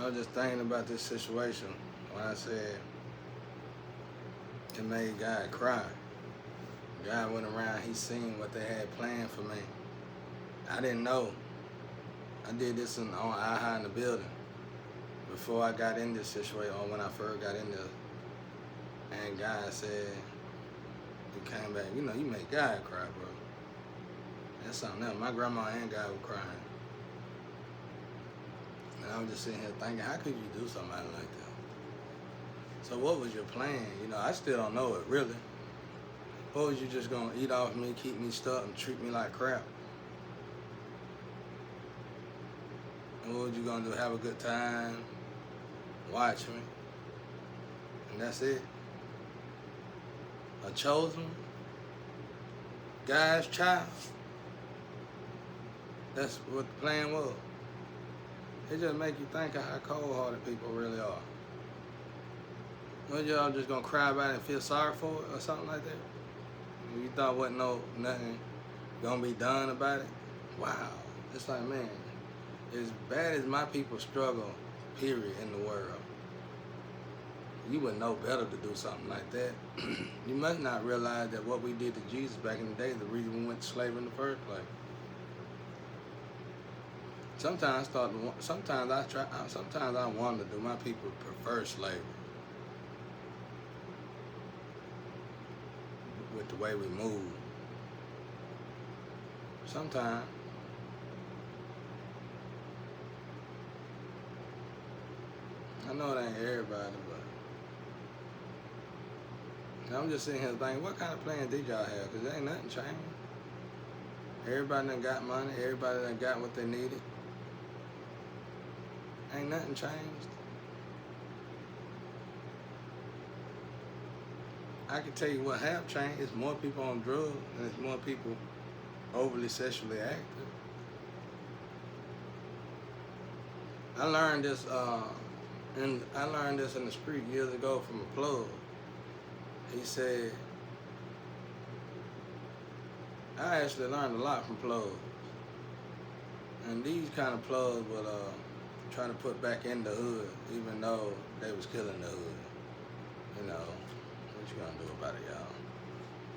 was just thinking about this situation when I said it made God cry. God went around, he seen what they had planned for me. I didn't know. I did this on I in the building before I got in this situation, or when I first got in there. And God said, he came back, you know, you make God cry, bro. That's something else. My grandma and God were crying. And I was just sitting here thinking, how could you do something like that? So what was your plan? You know, I still don't know it, really. What was you just gonna eat off me, keep me stuck, and treat me like crap? And what was you gonna do? Have a good time, watch me, and that's it? A chosen God's child? That's what the plan was. It just make you think of how cold-hearted people really are. What, y'all just gonna cry about it and feel sorry for it or something like that? You thought wasn't nothing gonna be done about it? Wow. It's like, man, as bad as my people struggle, period, in the world, you would know better to do something like that. You must not realize that what we did to Jesus back in the day is the reason we went to slavery in the first place. Sometimes I wonder, do my people prefer slavery with the way we move? Sometimes. I know it ain't everybody, but I'm just sitting here thinking, what kind of plan did y'all have? Because ain't nothing changed. Everybody done got money. Everybody done got what they needed. Ain't nothing changed. I can tell you what have changed. It's more people on drugs, and it's more people overly sexually active. I learned this in the street years ago from a plug. He said, I actually learned a lot from plugs. And these kind of plugs would try to put back in the hood, even though they was killing the hood. You know, what you gonna do about it, y'all?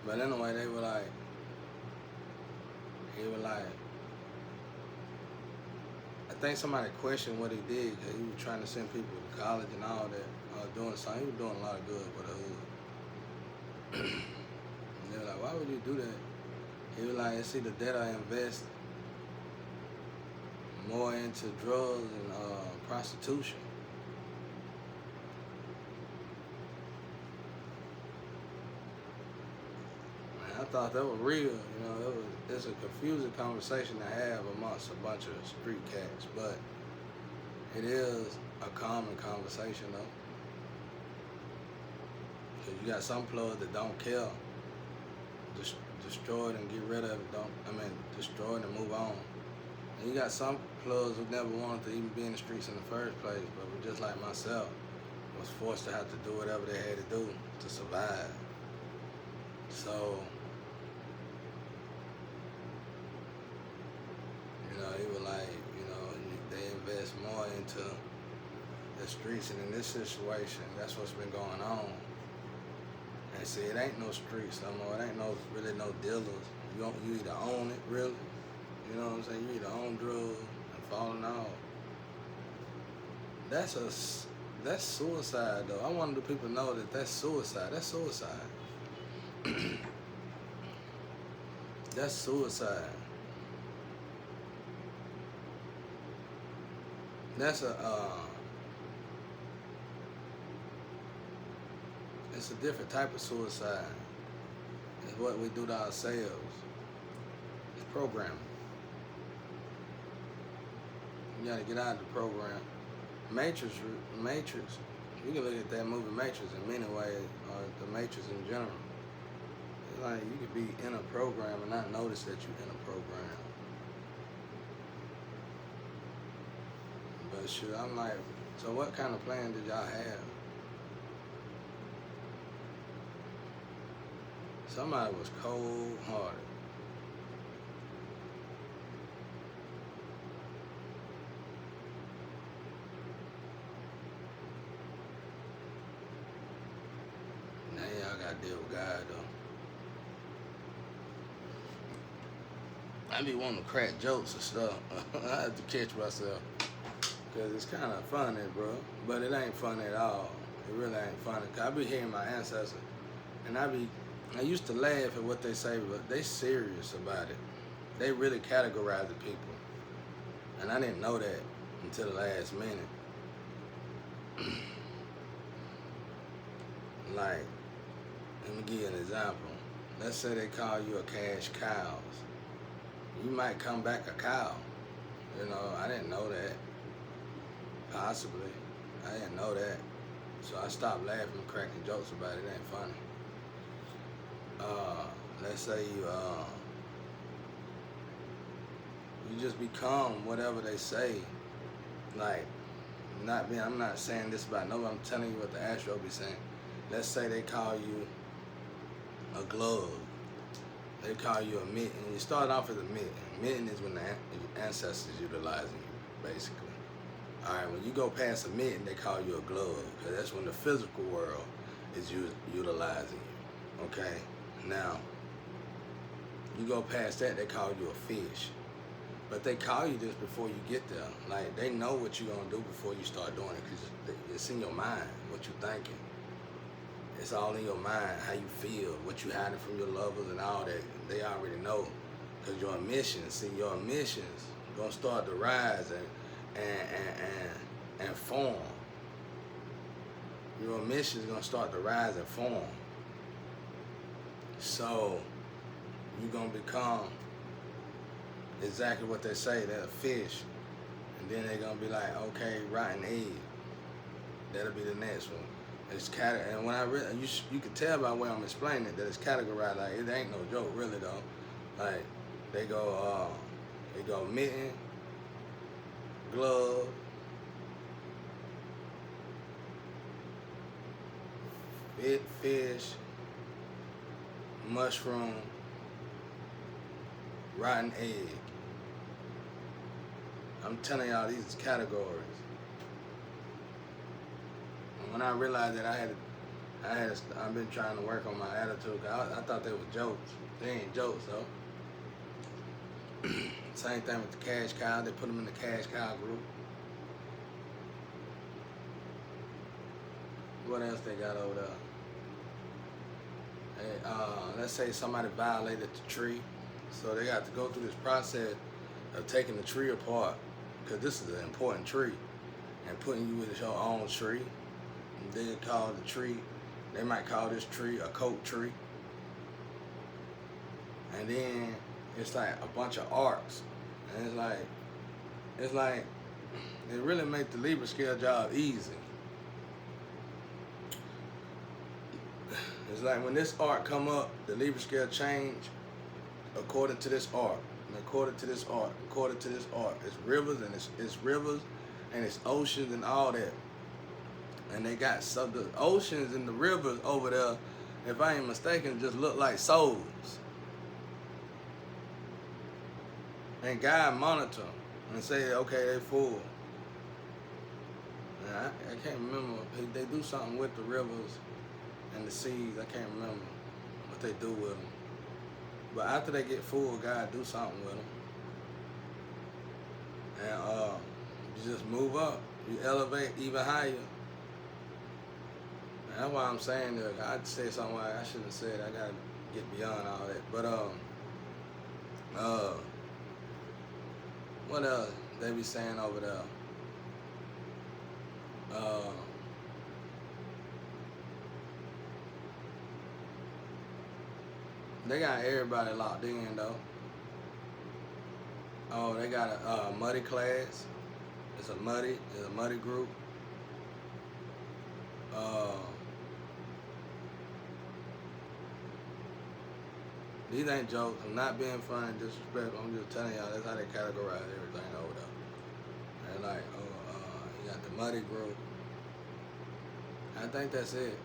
But anyway, he was like, I think somebody questioned what he did because he was trying to send people to college and all that, doing something. He was doing a lot of good for the hood. And they were like, why would you do that? He was like, it's either that I invest more into drugs and prostitution. Man, I thought that was real. You know, it's a confusing conversation to have amongst a bunch of street cats, but it is a common conversation though. Because you got some plugs that don't care. Destroy it and get rid of it. Destroy it and move on. And you got some plugs who never wanted to even be in the streets in the first place, but were just like myself, was forced to have to do whatever they had to do to survive. So, you know, he was like, you know, they invest more into the streets, and in this situation, that's what's been going on. And see, it ain't no streets no more. It ain't really no dealers. You either own it, really. You know what I'm saying? You either own drugs and falling off. That's suicide, though. I want the people to know that that's suicide. That's suicide. That's suicide. That's it's a different type of suicide. It's what we do to ourselves. It's programming. You gotta get out of the program. Matrix. You can look at that movie Matrix in many ways, or the Matrix in general. It's like you could be in a program and not notice that you're in a program. But shoot, I'm like, so what kind of plan did y'all have? Somebody was cold-hearted. y'all gotta deal with God though. I be wanting to crack jokes and stuff. I have to catch myself. Cause it's kind of funny, bro. But it ain't funny at all. It really ain't funny. Cause I be hearing my ancestors. And I used to laugh at what they say, but they serious about it. They really categorize the people. And I didn't know that until the last minute. Like, let me give you an example. Let's say they call you a cash cow. You might come back a cow. You know, I didn't know that. Possibly. I didn't know that. So I stopped laughing and cracking jokes about it. It ain't funny. Let's say you just become whatever they say. Like, I'm not saying this about nobody. I'm telling you what the Astro be saying. Let's say they call you a glove. They call you a mitten. You start off as a mitten. Mitten is when the ancestors utilizing you, basically. All right, when you go past a mitten, they call you a glove, because that's when the physical world is utilizing you. Okay? Now, you go past that, they call you a fish. But they call you this before you get there. Like, they know what you're going to do before you start doing it, because it's in your mind, what you're thinking. It's all in your mind, how you feel, what you hiding from your lovers and all that. They already know, because your emissions going to start to rise and form. Your emissions going to start to rise and form. So, you're going to become exactly what they say, they're a fish. And then they're going to be like, okay, rotten egg. That'll be the next one. It's and when you can tell by the way I'm explaining it that it's categorized. Like, it ain't no joke, really though. Like, they go mitten, glove, fish, mushroom, rotten egg. I'm telling y'all, these categories. And when I realized that I've been trying to work on my attitude. I thought they were jokes. They ain't jokes though. Same thing with the cash cow. They put them in the cash cow group. What else they got over there? Let's say somebody violated the tree. So they got to go through this process of taking the tree apart, because this is an important tree, and putting you with your own tree. And they call the tree, they might call this tree a coat tree. And then it's like a bunch of arcs. And it's like it really make the Libra scale job easy. It's like when this arc come up, the Libra scale change according to this arc, and according to this arc, according to this arc. It's rivers and it's rivers and it's oceans and all that. And they got the oceans and the rivers over there, if I ain't mistaken, just look like souls. And God monitor them and say, okay, they full. And I can't remember. They do something with the rivers and the seas. I can't remember what they do with them. But after they get full, God do something with them. And you just move up. You elevate even higher. And that's why I'm saying that. I'd say something I shouldn't have said. I gotta get beyond all that. But what else they be saying over there? They got everybody locked in though. Oh, they got a muddy class. It's a muddy group. These ain't jokes. I'm not being funny, disrespectful. I'm just telling y'all that's how they categorize everything over there. They're like, you got the muddy group. I think that's it.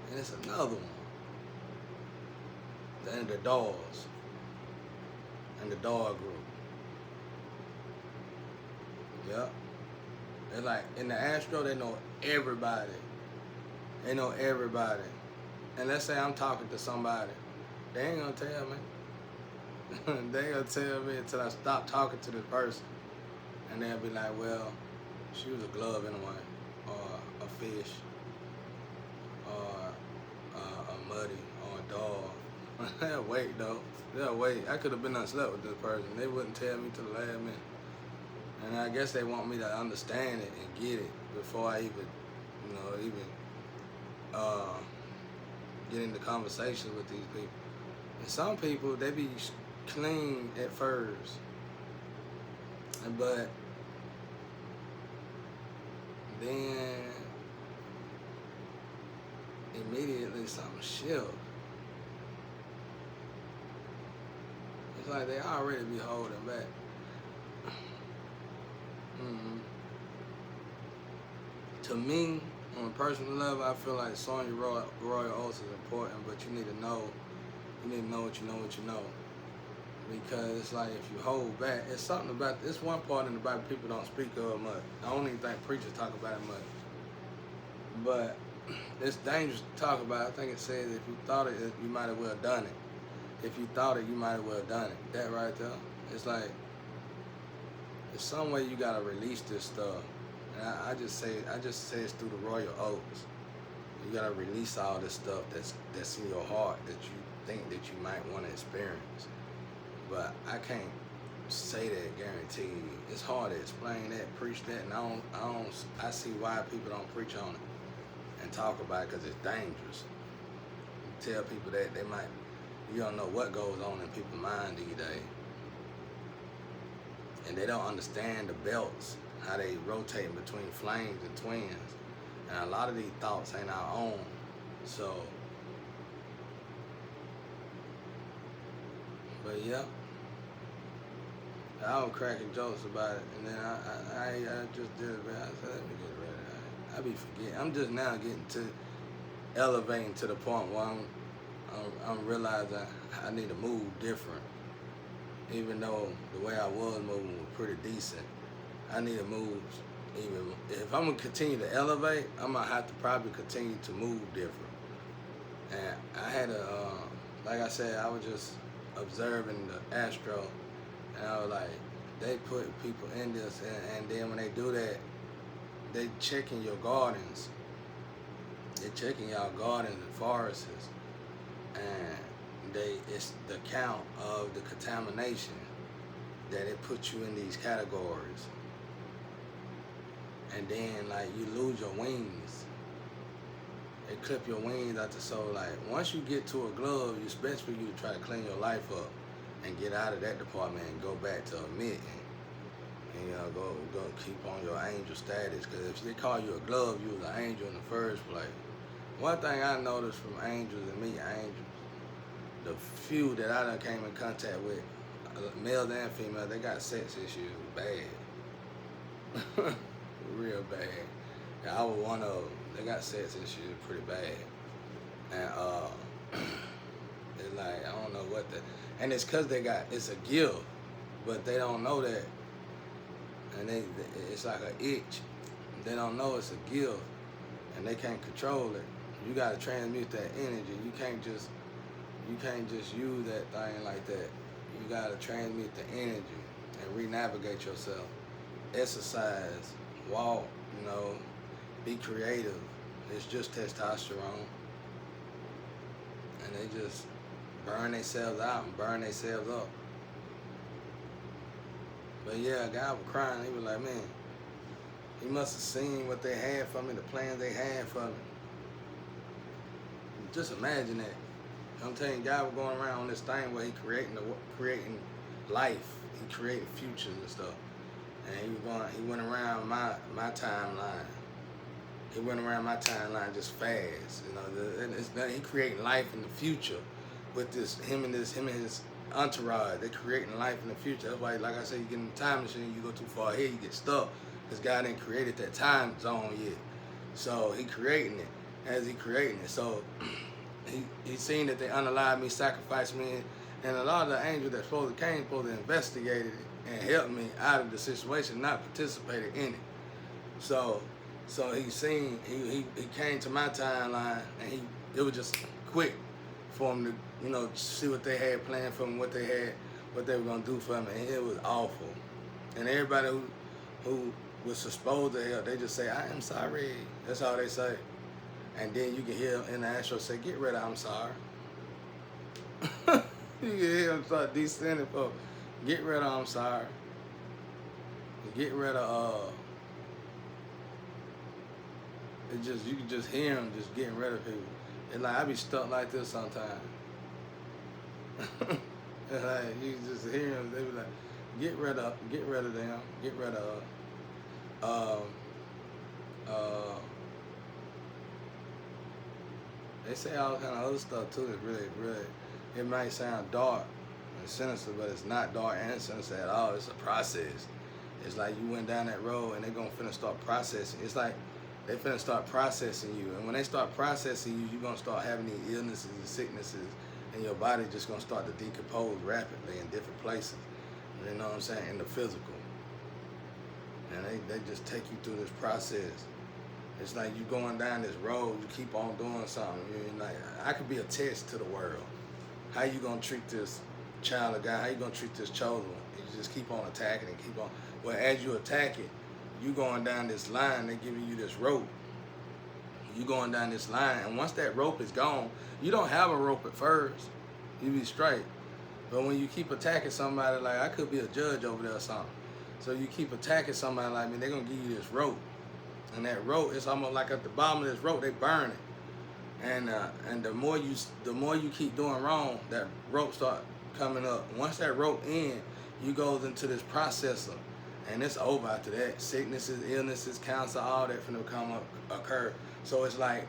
And it's another one. And the dogs. And the dog group. Yep. They're like, in the Astro, they know everybody. They know everybody. and let's say I'm talking to somebody, they ain't gonna tell me. They ain't gonna tell me until I stop talking to this person. And they'll be like, well, she was a glove anyway, or a fish, or a muddy, or a dog. They'll wait though. They'll wait. I could have been unslept with this person. They wouldn't tell me to the last minute. And I guess they want me to understand it and get it before I even, get into conversations with these people. And some people, they be clean at first, but then immediately something shifts. It's like they already be holding back. To me, on a personal level, I feel like sowing your royal oats is important, but you need to know what you know. Because it's like if you hold back, it's something about, it's one part in the Bible people don't speak of much. I don't even think preachers talk about it much. But it's dangerous to talk about. I think it says if you thought it, you might have well done it. If you thought it, you might have well done it. That right there. It's like, there's some way you gotta release this stuff. And I just say it's through the royal oats. You gotta release all this stuff that's in your heart that you think that you might want to experience. But I can't say that guaranteed. It's hard to explain that, preach that, and I see why people don't preach on it and talk about it, because it's dangerous. You tell people that you don't know what goes on in people's mind these days. And they don't understand the belts, how they rotate between flames and twins. And a lot of these thoughts ain't our own. So, but yeah, I was cracking jokes about it, and then I just did it, man. I said, let me get ready. I be forgetting. I'm just now getting to elevating to the point where I'm realizing I need to move different. Even though the way I was moving was pretty decent, I need to move even. If I'm gonna continue to elevate, I'm gonna have to probably continue to move different. And I had like I said, I was just observing the astro, and I was like, they put people in this, and then when they do that, they checking your gardens. They checking y'all gardens and forests, and it's the count of the contamination that it puts you in these categories. And then like you lose your wings. They clip your wings out the soul. Like once you get to a glove, it's best for you to try to clean your life up and get out of that department and go back to a mitten. And go keep on your angel status. Because if they call you a glove, you was an angel in the first place. One thing I noticed from angels and meeting angels, the few that I done came in contact with, males and females, they got sex issues bad. Real bad. And I was one of them. They got sex issues pretty bad. And it's like, I don't know what and it's cause it's a gift, but they don't know that. And it's like an itch. They don't know it's a gift, and they can't control it. You gotta transmute that energy. You can't just use that thing like that. You gotta transmute the energy and re-navigate yourself. Exercise, walk, be creative. It's just testosterone. And they just burn themselves out and burn themselves up. But yeah, a guy was crying. He was like, man, he must have seen what they had for me, the plans they had for me. Just imagine that. I'm telling you, God was going around on this thing where he creating life. He created futures and stuff. And he went around my timeline. He went around my timeline just fast. He creating life in the future with him and his entourage. They're creating life in the future. That's why, like I said, you get in the time machine, you go too far ahead, you get stuck. Because God ain't created that time zone yet. So he creating it as he creating it. So he seen that they unalived me, sacrificed me, and a lot of the angels that supposed to investigate it and help me out of the situation, not participated in it. So he came to my timeline, and it was just quick for them to, you know, see what they had planned for them, what they were gonna do for them, and it was awful. And everybody who was exposed to hell, they just say, "I am sorry." That's all they say. And then you can hear in the astro say, "Get rid of I'm sorry." You can hear him start descending for, "Get rid of I'm sorry." Get rid of it just, you can just hear him just getting rid of people. And like I be stuck like this sometimes. And like you can just hear them, they be like, get rid of them, get rid of they say all kind of other stuff too. It's really, it might sound dark and sinister, but it's not dark and sinister at all. It's a process. It's like you went down that road and they're gonna finna start processing. It's like they finna start processing you. And when they start processing you, you're gonna start having these illnesses and sicknesses, and your body just gonna start to decompose rapidly in different places. You know what I'm saying? In the physical. And they just take you through this process. It's like you going down this road, you keep on doing something. You're like, I could be a test to the world. How you gonna treat this child of God? How you gonna treat this chosen one? You just keep on attacking and keep on. Well, as you attack it, you going down this line, they giving you this rope. You going down this line, and once that rope is gone, you don't have a rope at first. You be straight. But when you keep attacking somebody, like I could be a judge over there or something. So you keep attacking somebody like me, they're gonna give you this rope. And that rope, it's almost like at the bottom of this rope, they burn it. And the more you keep doing wrong, that rope start coming up. Once that rope ends, you goes into this processor. And it's over after that. Sicknesses, illnesses, cancer, all that finna come up, occur. So it's like,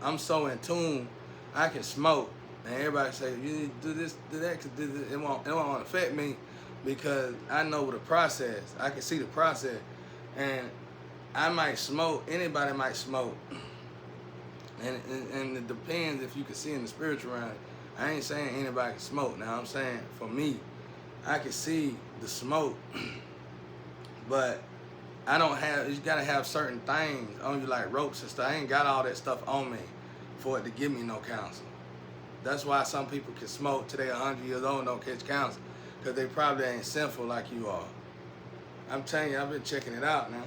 I'm so in tune, I can smoke. And everybody say, you need to do this, do that, cause it won't affect me because I know the process. I can see the process. And I might smoke, anybody might smoke. And it depends if you can see in the spiritual realm. I ain't saying anybody can smoke. Now I'm saying for me, I can see the smoke. But I don't have, you gotta have certain things on you like ropes and stuff. I ain't got all that stuff on me for it to give me no counsel. That's why some people can smoke till they 100 years old and don't catch counsel. Because they probably ain't sinful like you are. I'm telling you, I've been checking it out now.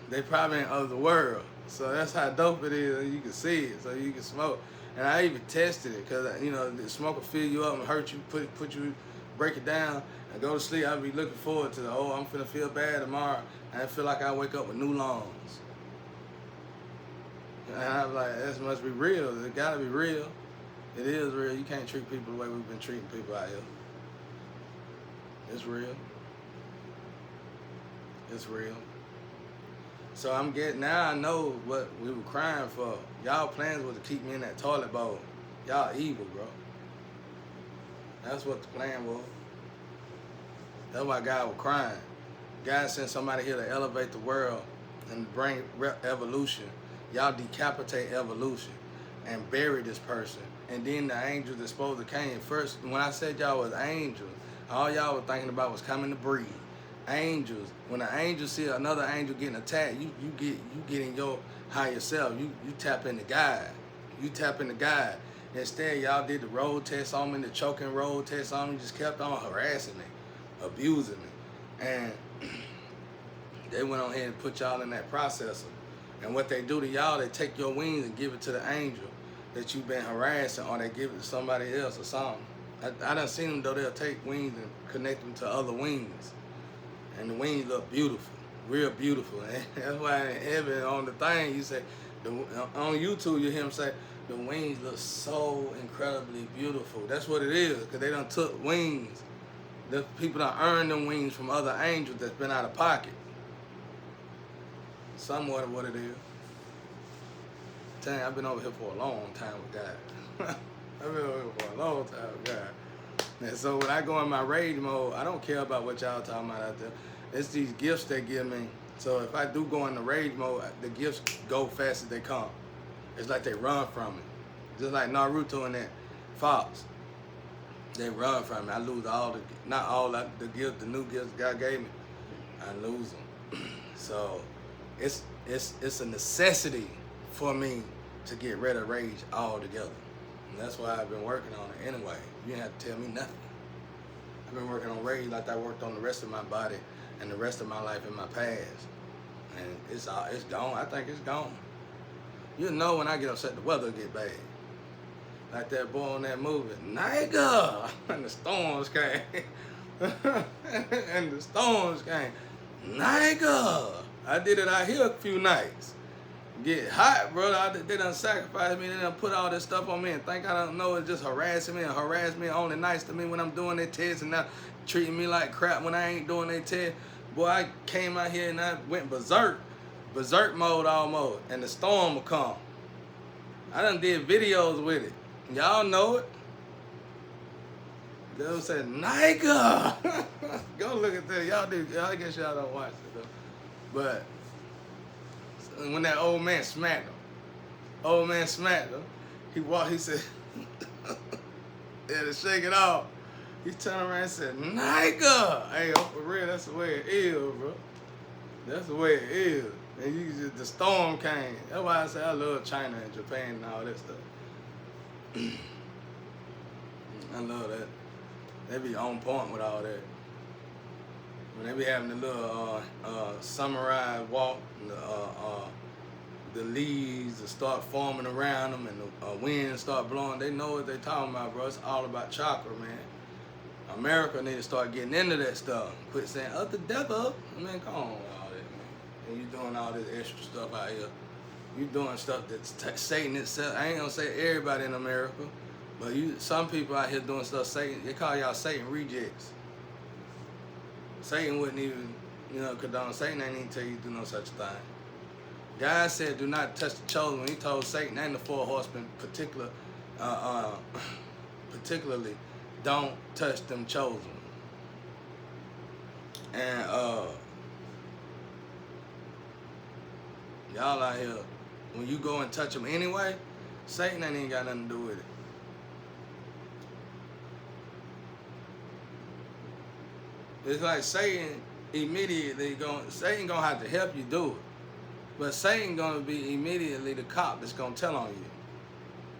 They probably ain't of the world. So that's how dope it is. You can see it, so you can smoke. And I even tested it, because you know, the smoke will fill you up and hurt you, put you, break it down, and go to sleep. I'll be looking forward to I'm finna feel bad tomorrow. And I feel like I wake up with new lungs. And I'm like, this must be real. It gotta be real. It is real. You can't treat people the way we've been treating people out here. It's real. It's real. So now I know what we were crying for. Y'all plans was to keep me in that toilet bowl. Y'all evil, bro. That's what the plan was. That's why God was crying. God sent somebody here to elevate the world and bring evolution. Y'all decapitate evolution and bury this person. And then the angels that's supposed to came. First, when I said y'all was angels, all y'all was thinking about was coming to breed. Angels. When an angel see another angel getting attacked, you get in your higher self. You tap into God. You tap into God. Instead, y'all did the road test on me, the choking road test on me, just kept on harassing me, abusing me. And they went on ahead and put y'all in that processor. And what they do to y'all, they take your wings and give it to the angel that you've been harassing, or they give it to somebody else or something. I done seen them, though, they'll take wings and connect them to other wings. And the wings look beautiful, real beautiful. And that's why in heaven, on the thing, you say, on YouTube, you hear them say, the wings look so incredibly beautiful. That's what it is, because they done took wings. The people done earned them wings from other angels that's been out of pocket. Somewhat of what it is. Dang, I've been over here for a long time with God. I've been over here for a long time with God. And so when I go in my rage mode, I don't care about what y'all talking about out there. It's these gifts they give me. So if I do go in the rage mode, the gifts go fast as they come. It's like they run from me. Just like Naruto and that Fox. They run from me. I lose not all the gifts, the new gifts God gave me. I lose them. So it's a necessity for me to get rid of rage altogether. And that's why I've been working on it anyway. You didn't have to tell me nothing. I've been working on rage like I worked on the rest of my body and the rest of my life in my past. And it's gone. I think it's gone. You know when I get upset, the weather get bad. Like that boy on that movie, nigga, and the storms came. And the storms came. Nigga, I did it out here a few nights. Get hot, bro. They done sacrificed me. They done put all this stuff on me and think I don't know it's just harassing me and harass me only nice to me when I'm doing their tests and not treating me like crap when I ain't doing their test. Boy, I came out here and I went berserk mode almost, and the storm will come. I done did videos with it. Y'all know it. They said, nigga. Go look at that. I guess y'all don't watch it though. But when that old man smacked him, he said, yeah, to shake it off. He turned around and said, nigga. Hey, for real, that's the way it is, bro. That's the way it is. And the storm came. That's why I say I love China and Japan and all that stuff. I love that. They be on point with all that. When they be having the little sunrise walk, the leaves will start forming around them and the wind start blowing, they know what they talking about, bro. It's all about chakra, man. America need to start getting into that stuff. Quit saying, the devil. I mean, come on with all that, man. And you doing all this extra stuff out here. You doing stuff that's Satan itself. I ain't gonna say everybody in America, but some people out here doing stuff Satan. They call y'all Satan rejects. Satan wouldn't even, condone. Satan ain't even tell you to do no such thing. God said, "Do not touch the chosen." When He told Satan and the four horsemen, particularly, don't touch them chosen. And y'all out here, when you go and touch them anyway, Satan ain't even got nothing to do with it. It's like Satan gonna have to help you do it. But Satan gonna be immediately the cop that's gonna tell on you.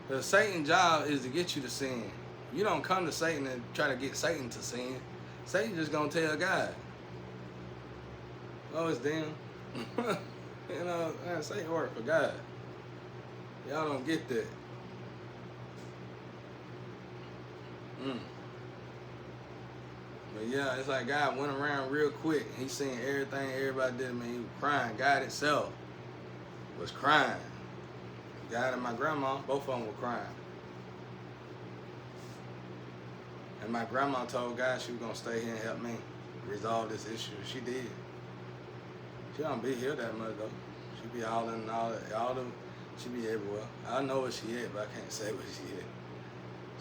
Because Satan's job is to get you to sin. You don't come to Satan and try to get Satan to sin. Satan just gonna tell God. Oh, it's them. Man, Satan work for God. Y'all don't get that. But yeah, it's like God went around real quick. He seen everything everybody did. Man, he was crying. God itself was crying. God and my grandma, both of them were crying. And my grandma told God she was gonna stay here and help me resolve this issue. She did. She don't be here that much though. She be all in she be everywhere. I know where she at, but I can't say where she at.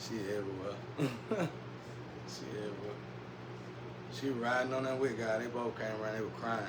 She everywhere. She everywhere. She riding on that with God. They both came around, they were crying.